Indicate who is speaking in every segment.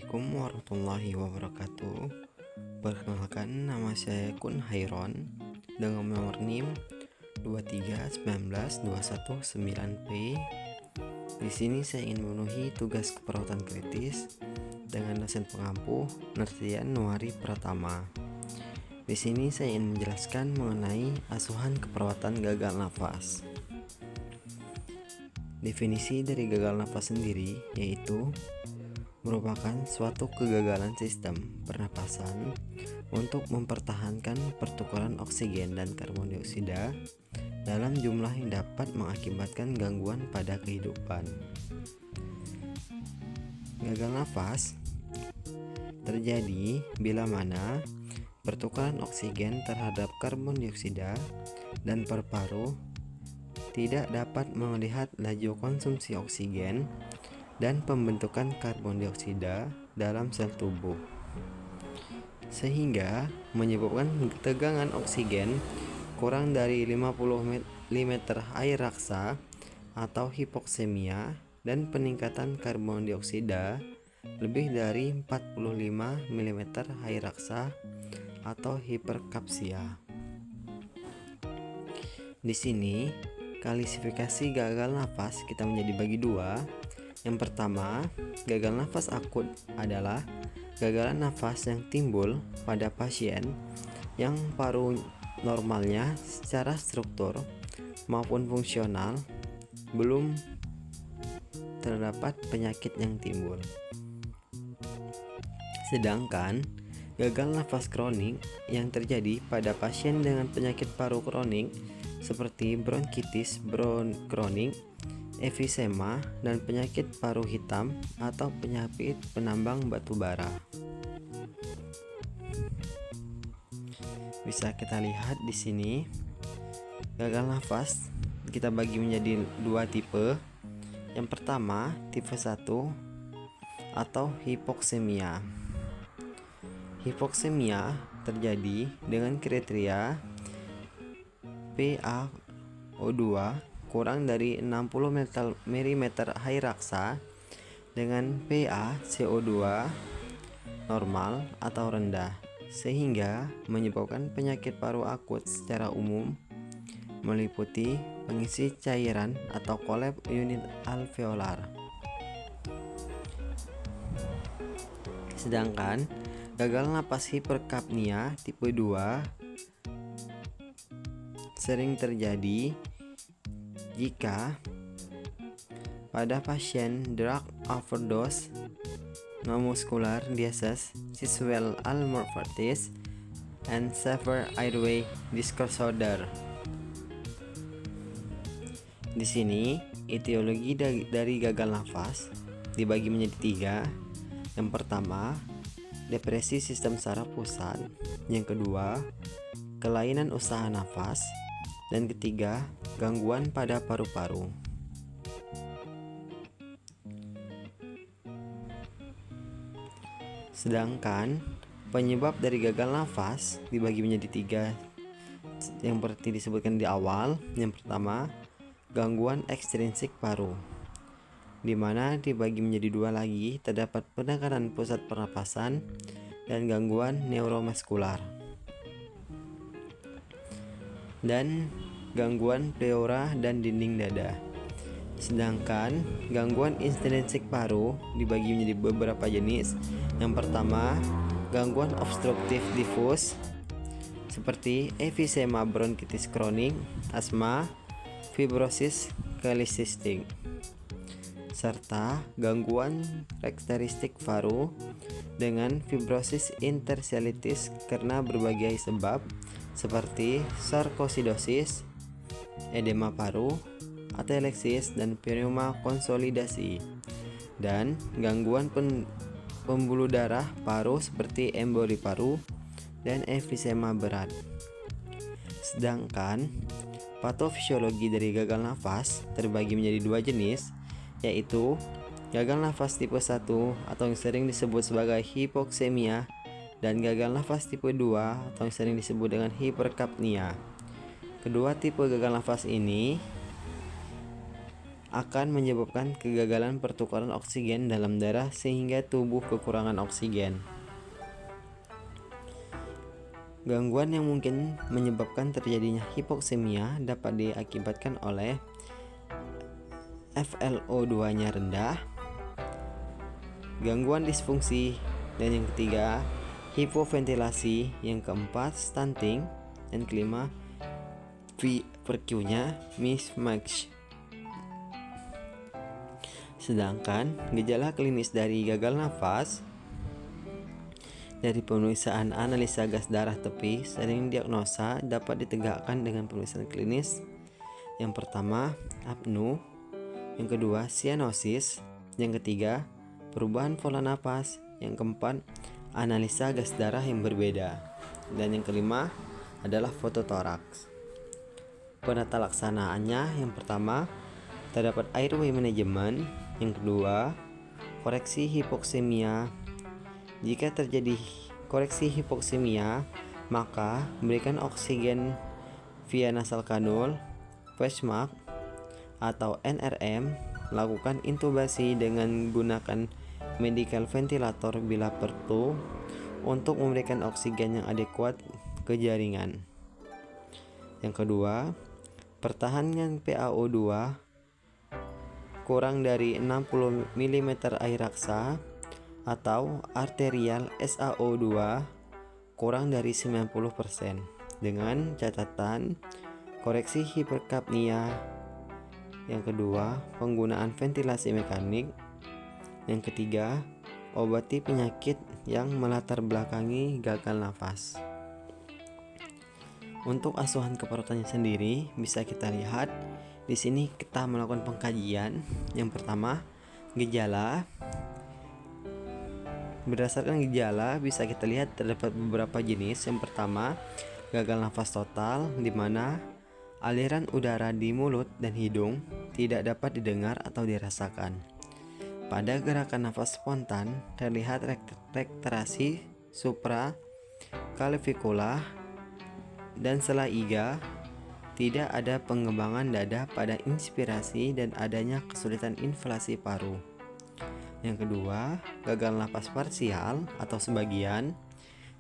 Speaker 1: Assalamualaikum warahmatullahi wabarakatuh. Perkenalkan, nama saya Kun Hairon dengan nomor NIM 2319219P. Di sini saya ingin memenuhi tugas keperawatan kritis dengan dosen pengampu Nartian Nuari Pratama. Di sini saya ingin menjelaskan mengenai asuhan keperawatan gagal nafas. Definisi dari gagal nafas sendiri yaitu merupakan suatu kegagalan sistem pernapasan untuk mempertahankan pertukaran oksigen dan karbon dioksida dalam jumlah yang dapat mengakibatkan gangguan pada kehidupan. Gagal nafas terjadi bila mana pertukaran oksigen terhadap karbon dioksida dan paru-paru tidak dapat melihat laju konsumsi oksigen dan pembentukan karbon dioksida dalam sel tubuh, sehingga menyebabkan tegangan oksigen kurang dari 50 mm air raksa atau hipoksemia dan peningkatan karbon dioksida lebih dari 45 mm air raksa atau hiperkapsia. Di sini klasifikasi gagal nafas kita menjadi bagi dua. Yang pertama, gagal nafas akut adalah gagalan nafas yang timbul pada pasien yang paru normalnya secara struktur maupun fungsional belum terdapat penyakit yang timbul. Sedangkan gagal nafas kronik yang terjadi pada pasien dengan penyakit paru kronik seperti bronkitis kronik, emfisema, dan penyakit paru hitam atau penyakit penambang batu bara. Bisa kita lihat di sini, gagal nafas kita bagi menjadi dua tipe. Yang pertama, tipe 1 atau hipoksemia. Hipoksemia terjadi dengan kriteria PaO2 kurang dari 60 mm air raksa dengan PaCO2 normal atau rendah, sehingga menyebabkan penyakit paru akut secara umum meliputi pengisi cairan atau kolap unit alveolar. Sedangkan gagal napas hiperkapnia tipe 2 sering terjadi jika pada pasien drug overdose, non-muscular disease, cerebral malpractice, and severe airway disorder. Di sini, etiologi dari gagal nafas dibagi menjadi tiga. Yang pertama, depresi sistem saraf pusat. Yang kedua, kelainan usaha nafas. Dan ketiga, gangguan pada paru-paru. Sedangkan penyebab dari gagal nafas dibagi menjadi tiga yang seperti disebutkan di awal. Yang pertama, gangguan ekstrinsik paru, di mana dibagi menjadi dua lagi, terdapat penekanan pusat pernapasan dan gangguan neuromuskular, dan gangguan pleura dan dinding dada. Sedangkan gangguan intrinsik paru dibagi menjadi beberapa jenis. Yang pertama, gangguan obstruktif difus seperti emfisema bronkitis kronik, asma, fibrosis kalisistik, serta gangguan karakteristik paru dengan fibrosis interselitis karena berbagai sebab seperti sarkoidosis, edema paru, ateleksis, dan pneuma konsolidasi, dan gangguan pembuluh darah paru seperti emboli paru dan emfisema berat. Sedangkan patofisiologi dari gagal nafas terbagi menjadi dua jenis, yaitu gagal nafas tipe 1 atau yang sering disebut sebagai hipoksemia, dan gagal nafas tipe 2 atau yang sering disebut dengan hiperkapnia. Kedua tipe gagal nafas ini akan menyebabkan kegagalan pertukaran oksigen dalam darah sehingga tubuh kekurangan oksigen. Gangguan yang mungkin menyebabkan terjadinya hipoksemia dapat diakibatkan oleh FLO2-nya rendah, gangguan disfungsi, dan yang ketiga hipoventilasi, yang keempat stunting, dan kelima VQ-nya mismatch. Sedangkan gejala klinis dari gagal nafas dari pemeriksaan analisa gas darah tepi sering diagnosa dapat ditegakkan dengan pemeriksaan klinis. Yang pertama, apnu, yang kedua, sianosis, yang ketiga, perubahan pola napas, yang keempat, analisa gas darah yang berbeda, dan yang kelima adalah fototoraks. Penata laksanaannya, yang pertama, terdapat airway management, yang kedua, koreksi hipoksemia. Jika terjadi koreksi hipoksemia, maka berikan oksigen via nasal kanul, face mask, atau NRM. Lakukan intubasi dengan gunakan medical ventilator bila perlu untuk memberikan oksigen yang adekuat ke jaringan. Yang kedua, pertahankan PaO2 kurang dari 60 mm air raksa atau arterial SaO2 kurang dari 90% dengan catatan koreksi hiperkapnia. Yang kedua, penggunaan ventilasi mekanik. Yang ketiga, obati penyakit yang melatar belakangi gagal nafas. Untuk asuhan keperawatan sendiri bisa kita lihat di sini kita melakukan pengkajian. Yang pertama, gejala. Berdasarkan gejala bisa kita lihat terdapat beberapa jenis. Yang pertama, gagal nafas total, di mana aliran udara di mulut dan hidung tidak dapat didengar atau dirasakan. Pada gerakan nafas spontan terlihat rekterasi supra-clavicular dan sela iga. Tidak ada pengembangan dada pada inspirasi dan adanya kesulitan inflasi paru. Yang kedua, gagal napas parsial atau sebagian.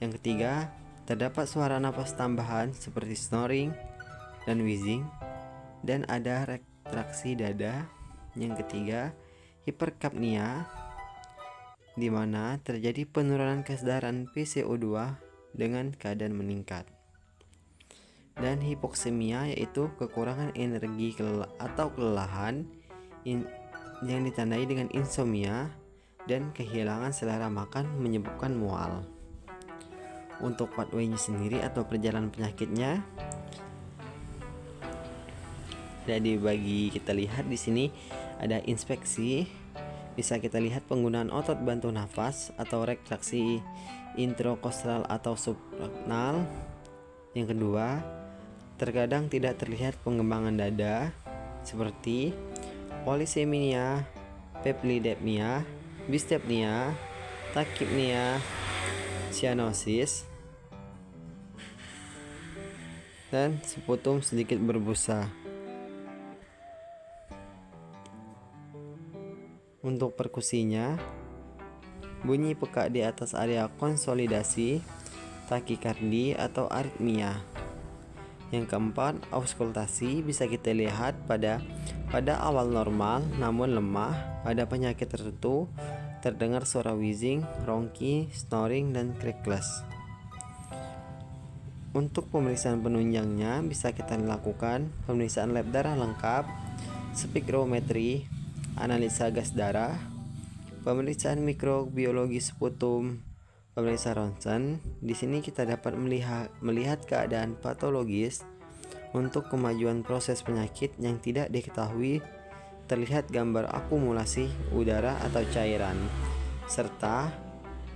Speaker 1: Yang ketiga, terdapat suara napas tambahan seperti snoring dan wheezing, dan ada retraksi dada. Yang ketiga, hiperkapnia, di mana terjadi penurunan kesadaran PCO2 dengan keadaan meningkat. Dan hipoksemia yaitu kekurangan energi atau kelelahan yang ditandai dengan insomnia dan kehilangan selera makan menyebabkan mual. Untuk pathway-nya sendiri atau perjalanan penyakitnya, jadi bagi kita lihat di sini ada inspeksi. Bisa kita lihat penggunaan otot bantu nafas atau retraksi introkostral atau subraknal. Yang kedua, terkadang tidak terlihat pengembangan dada seperti polisemia, peplidepnia, bistepnia, takipnia, sianosis, dan seputum sedikit berbusa. Untuk perkusinya, bunyi peka di atas area konsolidasi, takikardi atau aritmia. Yang keempat, auskultasi bisa kita lihat pada awal normal namun lemah. Pada penyakit tertentu terdengar suara wheezing, ronki, snoring, dan crackless. Untuk pemeriksaan penunjangnya bisa kita lakukan pemeriksaan lab darah lengkap, spirometri, analisa gas darah, pemeriksaan mikrobiologi sputum, pemeriksaan ronsen. Di sini kita dapat melihat keadaan patologis. Untuk kemajuan proses penyakit yang tidak diketahui, terlihat gambar akumulasi udara atau cairan, serta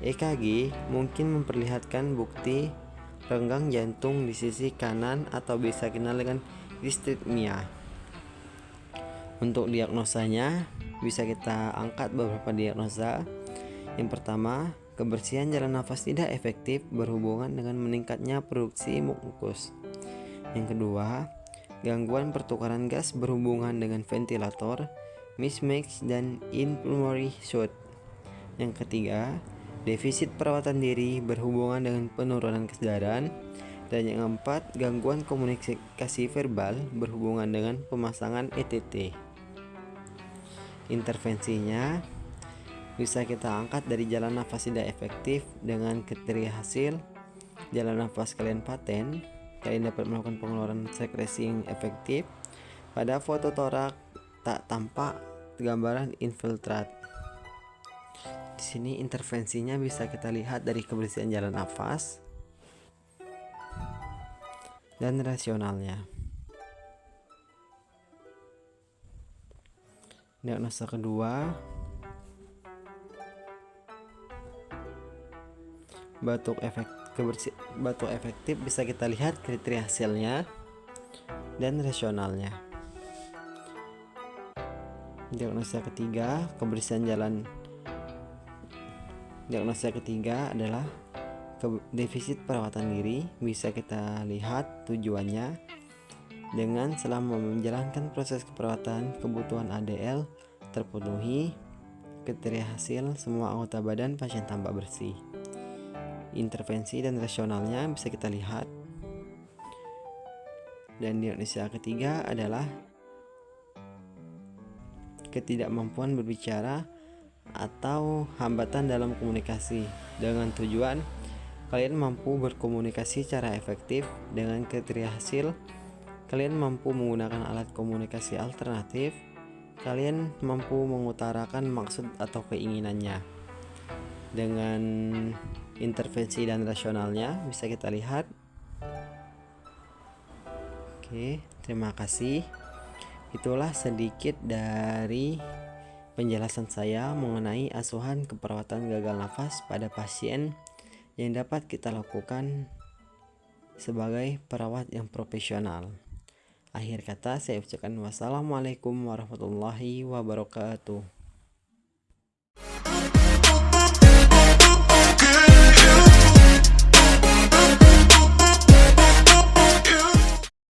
Speaker 1: EKG mungkin memperlihatkan bukti renggang jantung di sisi kanan atau bisa dikenal dengan distritmia. Untuk diagnosanya bisa kita angkat beberapa diagnosa. Yang pertama, kebersihan jalan nafas tidak efektif berhubungan dengan meningkatnya produksi mukus. Yang kedua, gangguan pertukaran gas berhubungan dengan ventilator, mismatch, dan inflammatory shock. Yang ketiga, defisit perawatan diri berhubungan dengan penurunan kesadaran. Dan yang keempat, gangguan komunikasi verbal berhubungan dengan pemasangan ETT. Intervensinya bisa kita angkat dari jalan nafas tidak efektif dengan kriteria hasil jalan nafas kalian paten. Kalian dapat melakukan pengeluaran sekresi yang efektif. Pada foto torak tak tampak gambaran infiltrat. Di sini intervensinya bisa kita lihat dari kebersihan jalan nafas dan rasionalnya. Diagnosa kedua, batuk efektif bisa kita lihat kriteria hasilnya dan rasionalnya. Diagnosa ketiga, Diagnosa ketiga adalah defisit perawatan diri. Bisa kita lihat tujuannya dengan selama menjalankan proses keperawatan kebutuhan ADL terpenuhi, kriteria hasil semua anggota badan pasien tampak bersih. Intervensi dan rasionalnya bisa kita lihat. Dan diagnosa ketiga adalah ketidakmampuan berbicara atau hambatan dalam komunikasi, dengan tujuan kalian mampu berkomunikasi secara efektif. Dengan kriteria hasil, kalian mampu menggunakan alat komunikasi alternatif. Kalian mampu mengutarakan maksud atau keinginannya. Dengan intervensi dan rasionalnya bisa kita lihat. Oke, terima kasih. Itulah sedikit dari penjelasan saya mengenai asuhan keperawatan gagal nafas pada pasien yang dapat kita lakukan sebagai perawat yang profesional. Akhir kata saya ucapkan wassalamualaikum warahmatullahi wabarakatuh.